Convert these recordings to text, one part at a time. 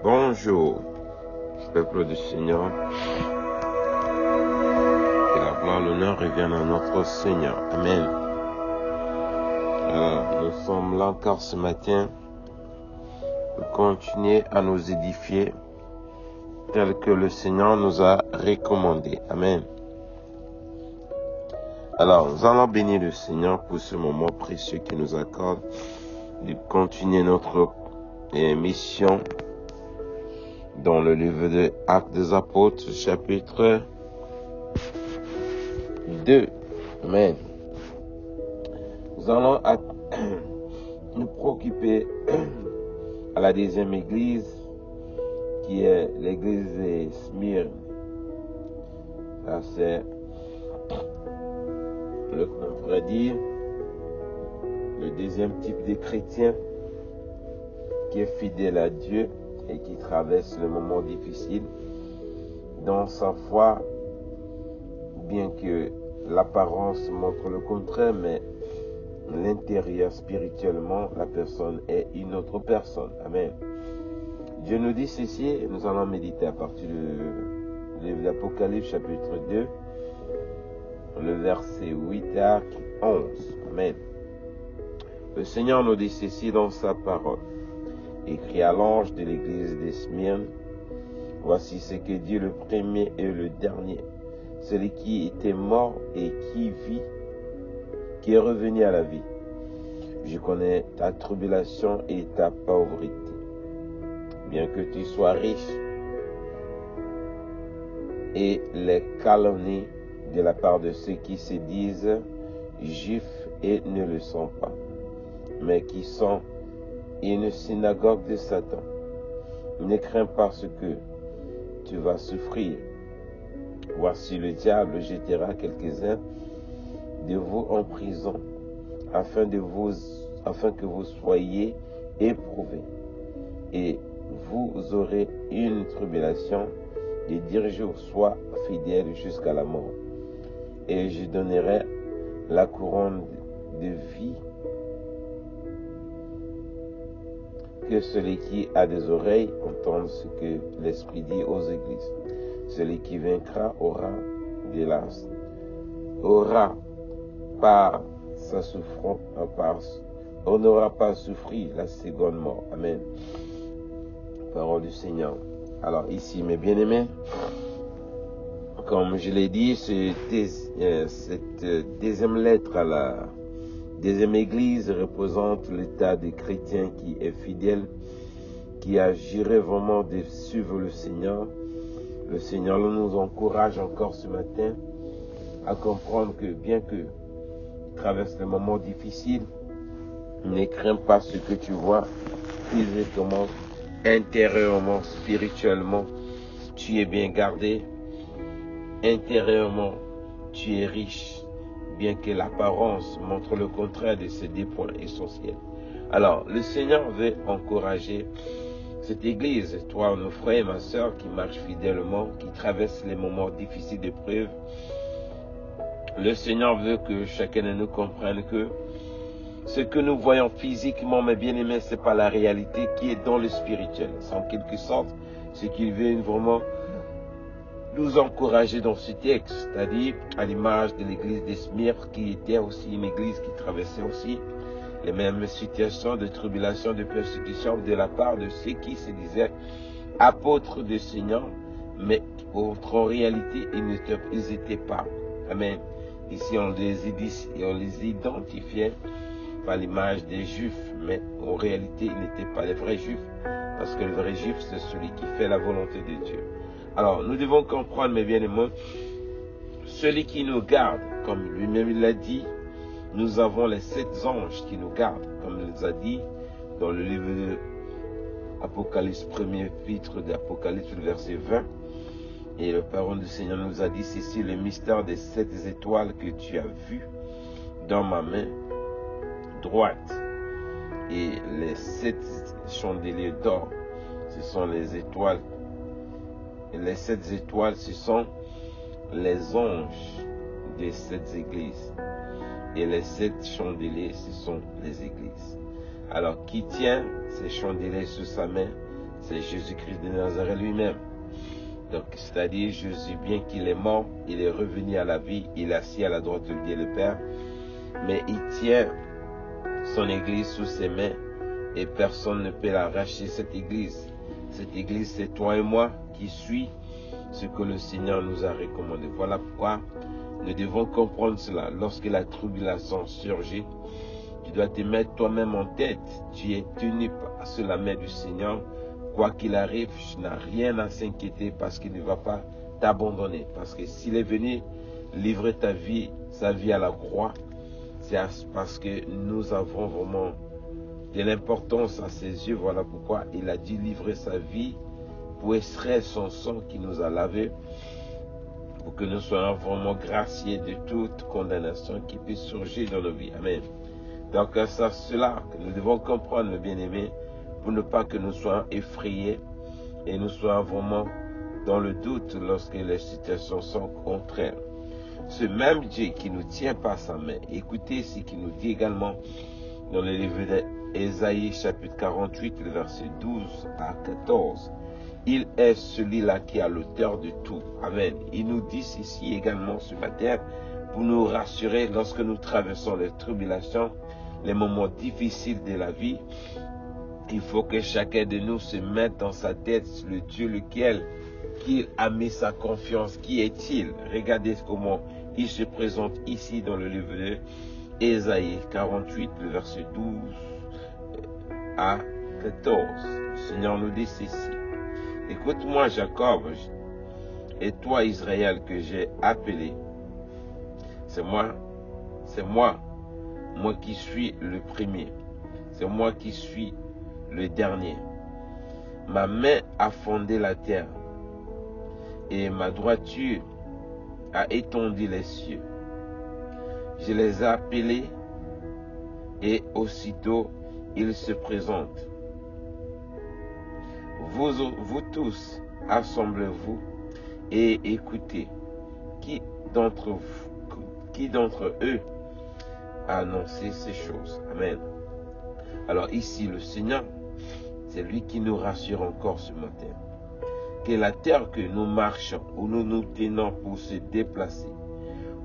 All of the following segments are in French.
Bonjour, peuple du Seigneur. Que la gloire, l'honneur reviennent à notre Seigneur. Amen. Alors, nous sommes là encore ce matin pour continuer à nous édifier tel que le Seigneur nous a recommandé. Amen. Alors, nous allons bénir le Seigneur pour ce moment précieux qu'il nous accorde de continuer notre mission dans le livre des Actes des Apôtres, chapitre 2. Amen. Nous allons nous préoccuper à la deuxième église, qui est l'église de Smyrne. Ça, c'est on pourrait dire le deuxième type de chrétien qui est fidèle à Dieu et qui traverse le moment difficile dans sa foi, bien que l'apparence montre le contraire, mais l'intérieur spirituellement, la personne est une autre personne. Amen. Dieu nous dit ceci, et nous allons méditer à partir du livre d'Apocalypse, chapitre 2, le verset 8 à 11. Amen. Le Seigneur nous dit ceci dans sa parole. Écrit à l'ange de l'église de Smyrne, voici ce que dit le premier et le dernier, celui qui était mort et qui vit, qui est revenu à la vie. Je connais ta tribulation et ta pauvreté, bien que tu sois riche, et les calomnies de la part de ceux qui se disent juifs et ne le sont pas, mais qui sont une synagogue de Satan. Ne crains pas ce que tu vas souffrir. Voici le diable jettera quelques-uns de vous en prison, afin que vous soyez éprouvés. Et vous aurez une tribulation de 10 jours, sois fidèle jusqu'à la mort. Et je donnerai la couronne de vie. Que celui qui a des oreilles entende ce que l'Esprit dit aux églises. Celui qui vaincra aura par sa souffrance, on n'aura pas souffri la seconde mort. Amen. Parole du Seigneur. Alors ici, mes bien-aimés, comme je l'ai dit, cette deuxième lettre à la deuxième église représente l'état des chrétiens qui est fidèle, qui a juré vraiment de suivre le Seigneur. Le Seigneur nous encourage encore ce matin à comprendre que bien que traverse le moment difficile, ne crains pas ce que tu vois physiquement, intérieurement, spirituellement, tu es bien gardé, intérieurement, tu es riche, bien que l'apparence montre le contraire de ces deux points essentiels. Alors, le Seigneur veut encourager cette église, toi, nos frères et ma soeur qui marchent fidèlement, qui traversent les moments difficiles d'épreuve. Le Seigneur veut que chacun de nous comprenne que ce que nous voyons physiquement, mes bien-aimés, ce n'est pas la réalité qui est dans le spirituel. C'est en quelque sorte ce qu'il veut vraiment nous encourager dans ce texte, c'est-à-dire à l'image de l'église de Smyrne, qui était aussi une église qui traversait aussi les mêmes situations de tribulation, de persécution de la part de ceux qui se disaient apôtres du Seigneur, mais en réalité, ils n'étaient pas. Amen. Ici, on les identifiait par l'image des Juifs, mais en réalité, ils n'étaient pas les vrais Juifs, parce que le vrai Juif, c'est celui qui fait la volonté de Dieu. Alors, nous devons comprendre, mes bien-aimés, celui qui nous garde, comme lui-même il l'a dit, nous avons les 7 anges qui nous gardent, comme il nous a dit dans le livre de Apocalypse, premier chapitre d'Apocalypse, le verset 20. Et la parole du Seigneur nous a dit ceci, le mystère des 7 étoiles que tu as vues dans ma main droite. Et les 7 chandeliers d'or, ce sont les étoiles. Et les 7 étoiles, ce sont les anges des 7 églises. Et les 7 chandeliers, ce sont les églises. Alors, qui tient ces chandeliers sous sa main? c'est Jésus-Christ de Nazareth lui-même. Donc, c'est-à-dire Jésus, bien qu'il est mort, il est revenu à la vie, il est assis à la droite de Dieu le Père, mais il tient son Église sous ses mains et personne ne peut l'arracher, cette Église. Cette Église, c'est toi et moi qui suit ce que le Seigneur nous a recommandé. Voilà pourquoi nous devons comprendre cela. Lorsque la tribulation surgit, tu dois te mettre toi-même en tête. Tu es tenu sous la main du Seigneur. Quoi qu'il arrive, tu n'as rien à s'inquiéter parce qu'il ne va pas t'abandonner. Parce que s'il est venu livrer sa vie à la croix, c'est parce que nous avons vraiment de l'importance à ses yeux. Voilà pourquoi il a dû livrer sa vie pour extraire son sang qui nous a lavés, pour que nous soyons vraiment graciés de toute condamnation qui peut surgir dans nos vies. Amen. Donc c'est cela que nous devons comprendre, mes bien-aimés, pour ne pas que nous soyons effrayés et nous soyons vraiment dans le doute lorsque les situations sont contraires. Ce même Dieu qui nous tient par sa main, écoutez ce qu'il nous dit également dans le livre d'Ésaïe chapitre 48, le verset 12 à 14. Il est celui-là qui a l'auteur de tout. Amen. Il nous dit ici également ce matin pour nous rassurer lorsque nous traversons les tribulations, les moments difficiles de la vie. Il faut que chacun de nous se mette dans sa tête le Dieu lequel qu'il a mis sa confiance. Qui est-il? Regardez comment il se présente ici dans le livre d'Ésaïe 48, le verset 12 à 14. Le Seigneur nous dit ceci. Écoute-moi Jacob, et toi Israël que j'ai appelé. C'est moi qui suis le premier. C'est moi qui suis le dernier. Ma main a fondé la terre et ma droiture a étendu les cieux. Je les ai appelés et aussitôt ils se présentent. Vous tous, assemblez-vous et écoutez. Qui d'entre eux a annoncé ces choses? Amen. Alors ici, le Seigneur, c'est lui qui nous rassure encore ce matin. Que la terre que nous marchons, où nous nous tenons pour se déplacer,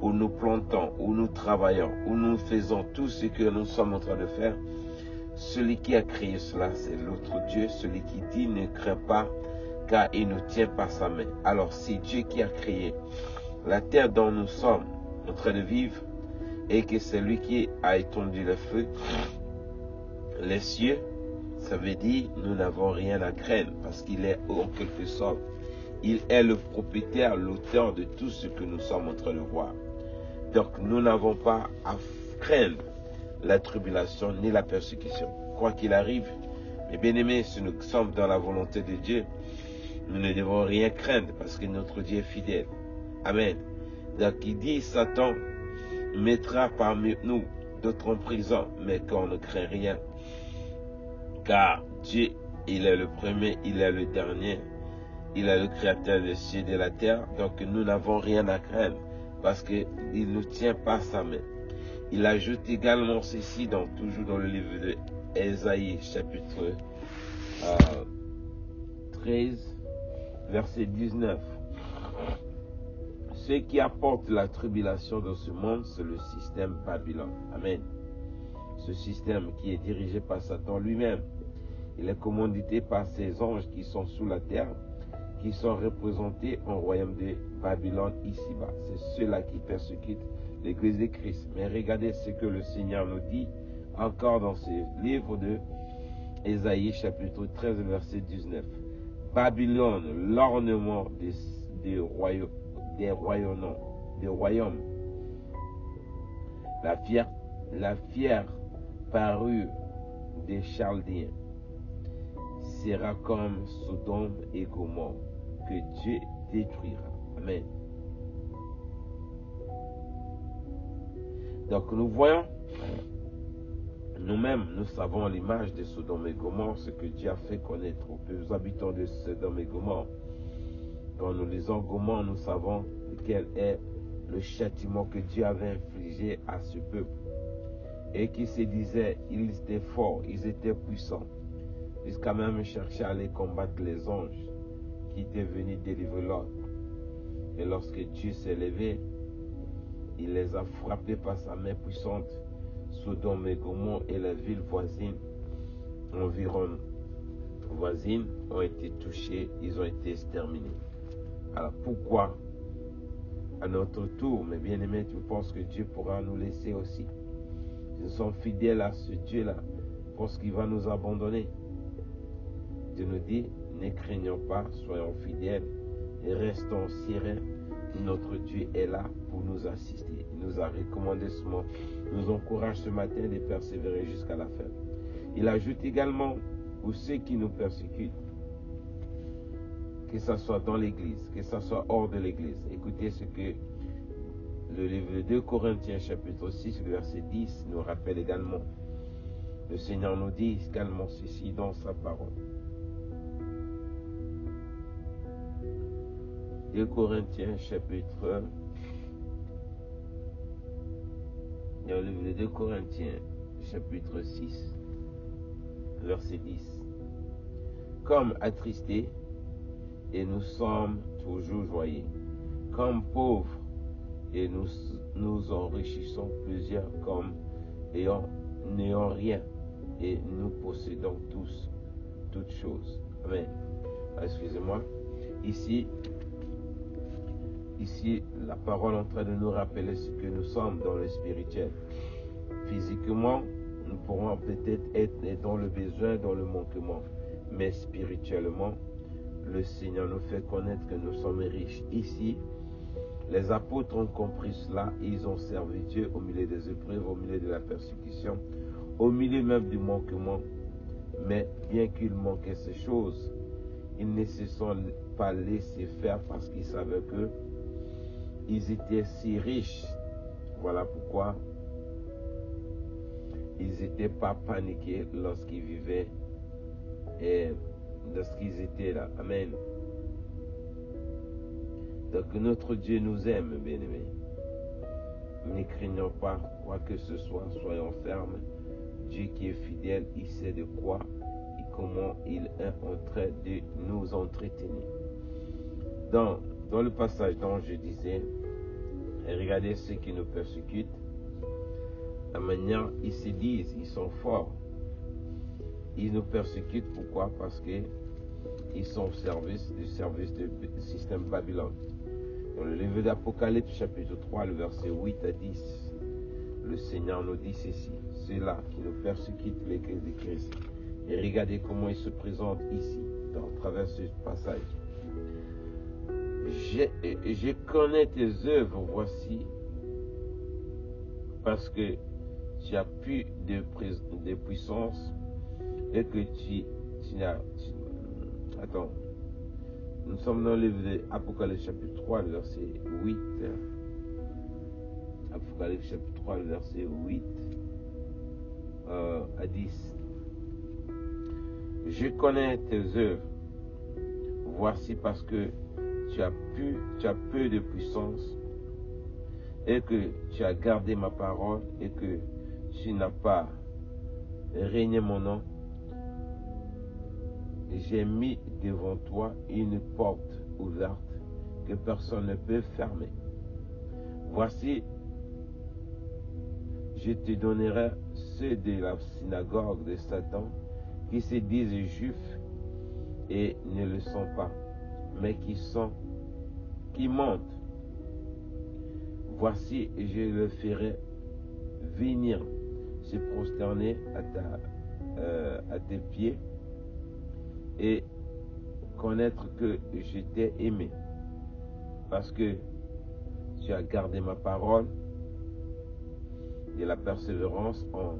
où nous plantons, où nous travaillons, où nous faisons tout ce que nous sommes en train de faire, celui qui a créé cela, c'est l'autre Dieu, celui qui dit ne crains pas, car il nous tient par sa main. Alors c'est Dieu qui a créé la terre dont nous sommes en train de vivre, et que c'est lui qui a étendu le feu, les cieux, ça veut dire nous n'avons rien à craindre, parce qu'il est en quelque sorte, il est le propriétaire, l'auteur de tout ce que nous sommes en train de voir. Donc nous n'avons pas à craindre la tribulation ni la persécution. Quoi qu'il arrive, mes bien-aimés, si nous sommes dans la volonté de Dieu, nous ne devons rien craindre parce que notre Dieu est fidèle. Amen. Donc il dit, Satan mettra parmi nous d'autres en prison, mais qu'on ne craint rien. Car Dieu, il est le premier, il est le dernier, il est le créateur des cieux et de la terre. Donc nous n'avons rien à craindre parce qu'il nous tient par sa main. Il ajoute également ceci, toujours dans le livre d'Ésaïe, chapitre 13, verset 19. Ce qui apporte la tribulation dans ce monde, c'est le système Babylone. Amen. Ce système qui est dirigé par Satan lui-même. Il est commandité par ses anges qui sont sous la terre, qui sont représentés en royaume de Babylone ici-bas. C'est ceux-là qui persécutent l'Église de Christ. Mais regardez ce que le Seigneur nous dit encore dans ce livre de Ésaïe, chapitre 13, verset 19. Babylone, l'ornement des royaumes, la fière parure des Chaldéens, sera comme Sodome et Gomorrhe, que Dieu détruira. Amen. Donc nous voyons, nous-mêmes, nous savons l'image de Sodome et Gomorrhe, ce que Dieu a fait connaître aux habitants de Sodome et Gomorrhe. Quand nous lisons Gomorrhe, nous savons quel est le châtiment que Dieu avait infligé à ce peuple. Et qui se disait, ils étaient forts, ils étaient puissants. jusqu'à même chercher à aller combattre les anges qui étaient venus délivrer l'ordre. Et lorsque Dieu s'est levé, il les a frappés par sa main puissante. Sodome et Gomorrhe et la ville voisine, environ voisines, ont été touchées, ils ont été exterminés. Alors pourquoi, à notre tour, mes bien-aimés, tu penses que Dieu pourra nous laisser aussi? Nous sommes fidèles à ce Dieu-là, parce qu'il va nous abandonner. Dieu nous dit, ne craignons pas, soyons fidèles et restons sereins. Notre Dieu est là pour nous assister. Il nous a recommandé ce mot, nous encourage ce matin de persévérer jusqu'à la fin. Il ajoute également pour ceux qui nous persécutent, que ce soit dans l'église, que ce soit hors de l'église. Écoutez ce que le livre de 2 Corinthiens chapitre 6, verset 10 nous rappelle également. Le Seigneur nous dit également ceci dans sa parole. 2 Corinthiens chapitre, dans le livre de 2 Corinthiens chapitre 6, verset 10. Comme attristés, et nous sommes toujours joyeux. Comme pauvres, et nous nous enrichissons plusieurs, comme n'ayant rien, et nous possédons tous toutes choses. Amen. Excusez-moi. Ici, la parole est en train de nous rappeler ce que nous sommes dans le spirituel. Physiquement, nous pourrons peut-être être dans le besoin, dans le manquement. Mais spirituellement, le Seigneur nous fait connaître que nous sommes riches. Ici, les apôtres ont compris cela. Ils ont servi Dieu au milieu des épreuves, au milieu de la persécution, au milieu même du manquement. Mais bien qu'ils manquaient ces choses, ils ne se sont pas laissés faire parce qu'ils savaient que ils étaient si riches. Voilà pourquoi ils n'étaient pas paniqués lorsqu'ils vivaient et lorsqu'ils étaient là. Amen. Donc notre Dieu nous aime, bien-aimés. Ne craignons pas quoi que ce soit, soyons fermes. Dieu qui est fidèle, il sait de quoi et comment il est en train de nous entretenir. Dans le passage dont je disais, regardez ceux qui nous persécutent, la manière ils se disent, ils sont forts. Ils nous persécutent, pourquoi? Parce qu'ils sont au service du système Babylone. Dans le livre d'Apocalypse, chapitre 3, le verset 8 à 10, le Seigneur nous dit ceci, ceux-là qui nous persécutent l'Église de Christ. Et regardez comment il se présente ici, à travers ce passage. Je connais tes œuvres, voici, parce que tu as plus de puissance et que tu n'as... Attends. Nous sommes dans le livre de Apocalypse chapitre 3, le verset 8. Apocalypse chapitre 3, le verset 8 à 10. Je connais tes œuvres. Voici parce que tu as peu de puissance et que tu as gardé ma parole et que tu n'as pas régné mon nom. J'ai mis devant toi une porte ouverte que personne ne peut fermer. Voici, je te donnerai ceux de la synagogue de Satan qui se disent juifs et ne le sont pas, mais qui mentent. Voici, je le ferai venir se prosterner à tes pieds et connaître que je t'ai aimé, parce que tu as gardé ma parole et la persévérance en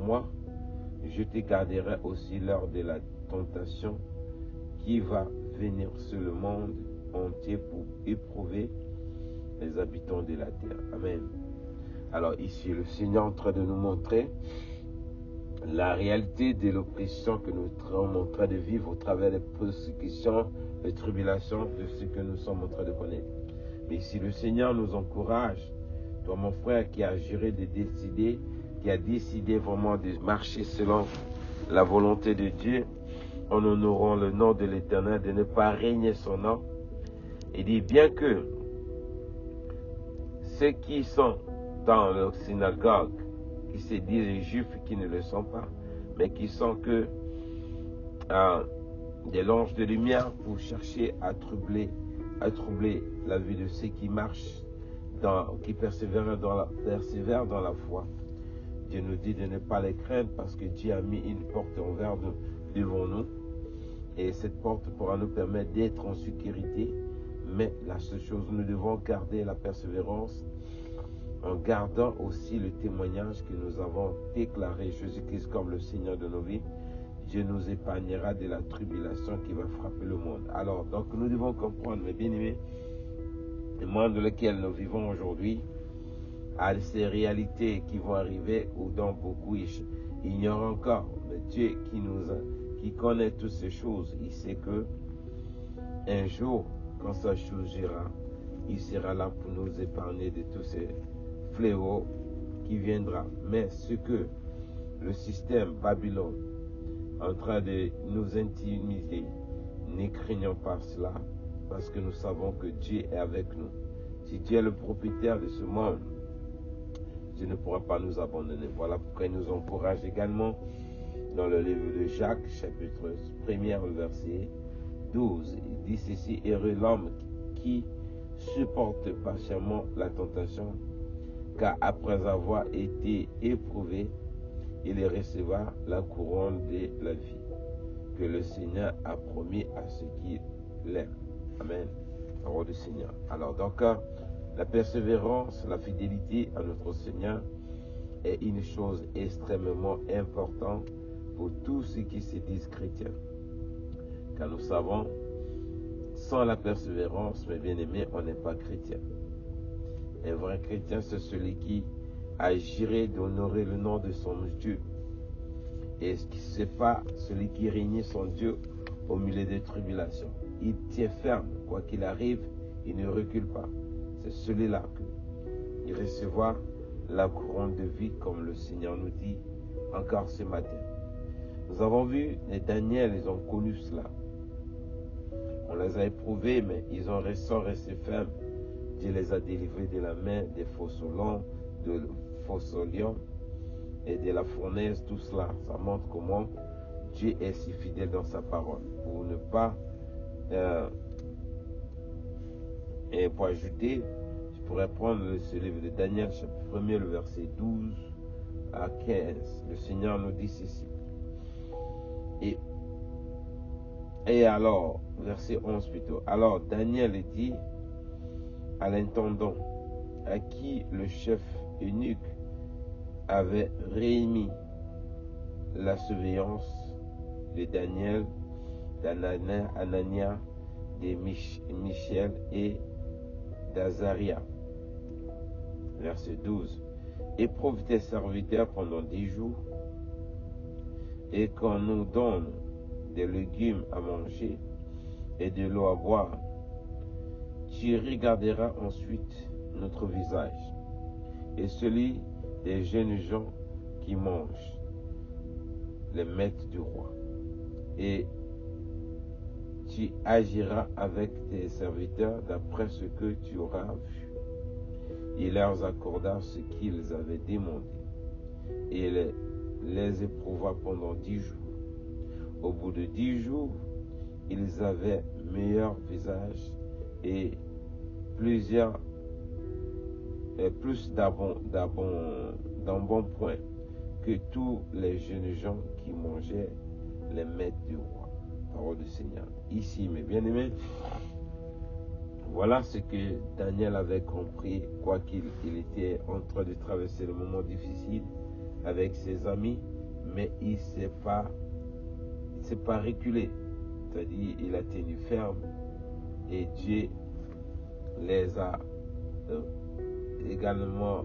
moi. Je te garderai aussi lors de la tentation qui va venir sur le monde entier pour éprouver les habitants de la terre. Amen. Alors ici, le Seigneur est en train de nous montrer la réalité de l'oppression que nous sommes en train de vivre au travers des persécutions, des tribulations, de ce que nous sommes en train de connaître. Mais si le Seigneur nous encourage, toi mon frère qui a juré de décider, qui a décidé vraiment de marcher selon la volonté de Dieu, en honorant le nom de l'Éternel, de ne pas régner son nom. Il dit, bien que ceux qui sont dans leur synagogue, qui se disent juifs, qui ne le sont pas, mais qui sont que des langes de lumière pour chercher à troubler la vie de ceux qui marchent, qui persévèrent dans la foi. Dieu nous dit de ne pas les craindre parce que Dieu a mis une porte envers nous, devant nous. Et cette porte pourra nous permettre d'être en sécurité. Mais la seule chose, nous devons garder la persévérance en gardant aussi le témoignage que nous avons déclaré Jésus-Christ comme le Seigneur de nos vies. Dieu nous épargnera de la tribulation qui va frapper le monde. Alors, donc nous devons comprendre, mes bien-aimés, le monde dans lequel nous vivons aujourd'hui, à ces réalités qui vont arriver ou dont beaucoup ignorent encore. Mais Dieu qui connaît toutes ces choses, il sait que un jour, quand ça changera, il sera là pour nous épargner de tous ces fléaux qui viendra. Mais ce que le système Babylone est en train de nous intimider, ne craignons pas cela, parce que nous savons que Dieu est avec nous. Si Dieu est le propriétaire de ce monde, Dieu ne pourra pas nous abandonner. Voilà pourquoi il nous encourage également dans le livre de Jacques, chapitre 1er, verset 12. Il dit ceci, heureux l'homme qui supporte patiemment la tentation, car après avoir été éprouvé, il recevra la couronne de la vie que le Seigneur a promis à ceux qui l'aiment. Amen. Parole du Seigneur. Alors donc, la persévérance, la fidélité à notre Seigneur est une chose extrêmement importante pour tous ceux qui se disent chrétiens. Car nous savons, sans la persévérance, mes bien-aimés, on n'est pas chrétien. Un vrai chrétien, c'est celui qui agirait d'honorer le nom de son Dieu. Et ce n'est pas celui qui renie son Dieu au milieu des tribulations. Il tient ferme, quoi qu'il arrive, il ne recule pas. C'est celui-là qui recevra la couronne de vie, comme le Seigneur nous dit encore ce matin. Nous avons vu, les Daniel, ils ont connu cela. On les a éprouvés, mais ils sont restés fermes. Dieu les a délivrés de la main des faux lions et de la fournaise, tout cela. Ça montre comment Dieu est si fidèle dans sa parole. Pour ne pas... et pour ajouter, je pourrais prendre ce livre de Daniel, chapitre 1er, le verset 12 à 15. Le Seigneur nous dit ceci. Et alors, verset 11 plutôt. Alors Daniel dit à l'intendant, à qui le chef eunuque avait remis la surveillance de Daniel, d'Anania, de Michel et d'Azaria. Verset 12. Éprouve tes serviteurs pendant 10 jours, et qu'on nous donne des légumes à manger et de l'eau à boire. Tu regarderas ensuite notre visage et celui des jeunes gens qui mangent, les maîtres du roi. Et tu agiras avec tes serviteurs d'après ce que tu auras vu. Il leur accorda ce qu'ils avaient demandé et les éprouva pendant 10 jours. Au bout de 10 jours, ils avaient meilleur visage et plus d'embonpoint que tous les jeunes gens qui mangeaient les maîtres du roi. Parole du Seigneur. Ici, mes bien-aimés, voilà ce que Daniel avait compris, quoiqu'il était en train de traverser le moment difficile avec ses amis, mais il ne s'est pas reculé. C'est-à-dire, il a tenu ferme et Dieu les a également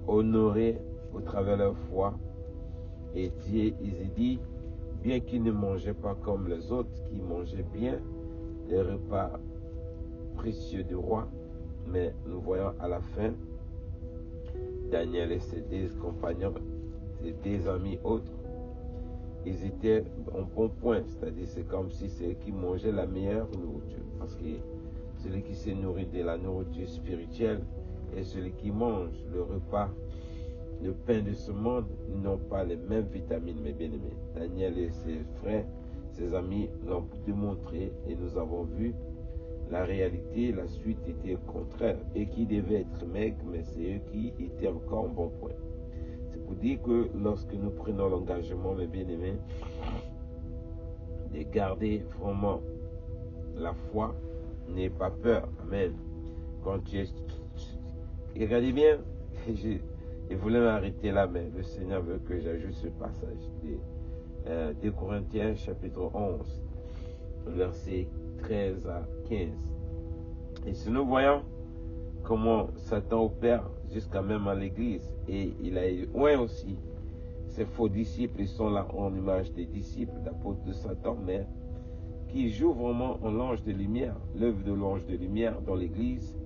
honorés au travers de leur foi. Et Dieu, il dit, bien qu'ils ne mangeaient pas comme les autres, qui mangeaient bien les repas précieux du roi, mais nous voyons à la fin, Daniel et ses 10 compagnons, ses 10 amis autres, ils étaient en bon point. C'est-à-dire, c'est comme si c'est eux qui mangeaient la meilleure nourriture. Parce que celui qui se nourrit de la nourriture spirituelle et celui qui mange le repas, le pain de ce monde, n'ont pas les mêmes vitamines, mes bien-aimés. Daniel et ses frères, ses amis l'ont démontré et nous avons vu la réalité, la suite était contraire. Et qui devaient être maigres, mais c'est eux qui étaient encore en bon point. C'est pour dire que lorsque nous prenons l'engagement, mes bien-aimés, de garder vraiment la foi, n'aie pas peur. Amen. Quand tu es... Regardez bien, je voulais m'arrêter là, mais le Seigneur veut que j'ajoute ce passage de Corinthiens chapitre 11, versets 13 à 15. Et si nous voyons comment Satan opère jusqu'à même à l'église, et il a eu aussi ces faux disciples, ils sont là en image des disciples, d'apôtres de Satan, mais qui jouent vraiment en l'ange de lumière, l'œuvre de l'ange de lumière dans l'église,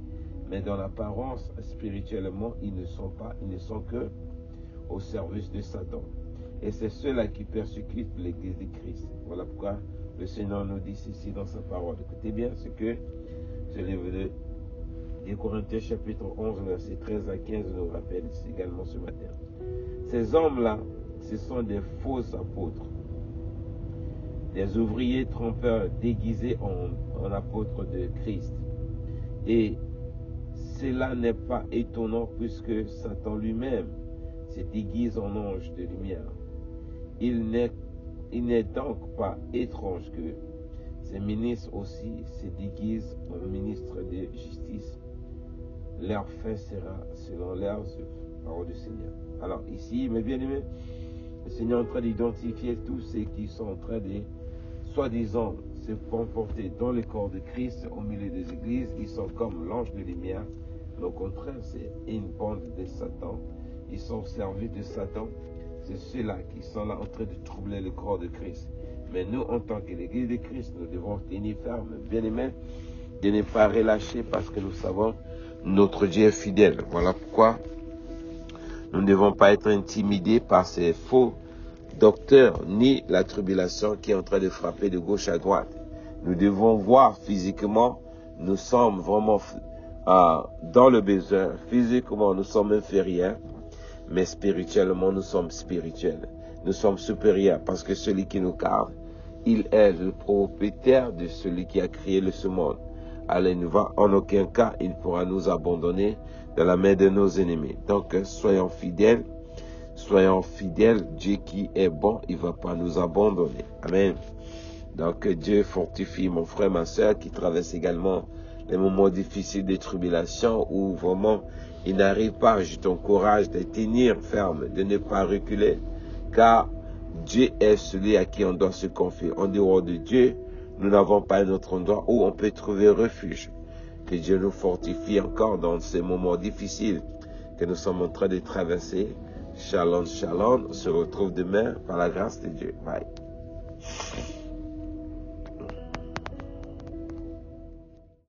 mais dans l'apparence, spirituellement, ils ne sont que au service de Satan. Et c'est ceux-là qui persécutent l'église de Christ. Voilà pourquoi le Seigneur nous dit ceci dans sa parole. Écoutez bien ce que ce livre de Corinthiens chapitre 11, verset 13 à 15 nous rappelle également ce matin. Ces hommes-là, ce sont des faux apôtres, des ouvriers trompeurs déguisés en apôtres de Christ. Et cela n'est pas étonnant puisque Satan lui-même se déguise en ange de lumière. Il n'est donc pas étrange que ces ministres aussi se déguisent en ministres de justice. Leur fin sera selon leurs œuvres. Parole du Seigneur. Alors ici, mes bien-aimés, le Seigneur est en train d'identifier tous ceux qui sont en train de, soi-disant, se comporter dans le corps de Christ au milieu des églises. Ils sont comme l'ange de lumière. Mais au contraire, c'est une bande de Satan. Ils sont au service de Satan. C'est ceux-là qui sont là en train de troubler le corps de Christ. Mais nous, en tant que l'Église de Christ, nous devons tenir ferme, bien aimés, de ne pas relâcher parce que nous savons notre Dieu est fidèle. Voilà pourquoi nous ne devons pas être intimidés par ces faux docteurs ni la tribulation qui est en train de frapper de gauche à droite. Nous devons voir physiquement, nous sommes vraiment dans le besoin. Physiquement, nous sommes inférieurs, mais spirituellement, nous sommes spirituels. Nous sommes supérieurs parce que celui qui nous garde, il est le propriétaire de celui qui a créé ce monde. Alors, en aucun cas, il pourra nous abandonner dans la main de nos ennemis. Donc, soyons fidèles. Dieu qui est bon, il ne va pas nous abandonner. Amen. Donc, Dieu fortifie mon frère, ma soeur, qui traverse également les moments difficiles de tribulation où vraiment il n'arrive pas. Je t'encourage de tenir ferme, de ne pas reculer, car Dieu est celui à qui on doit se confier. En dehors de Dieu, nous n'avons pas un autre endroit où on peut trouver refuge. Que Dieu nous fortifie encore dans ces moments difficiles que nous sommes en train de traverser. Shalom, shalom. On se retrouve demain par la grâce de Dieu. Bye.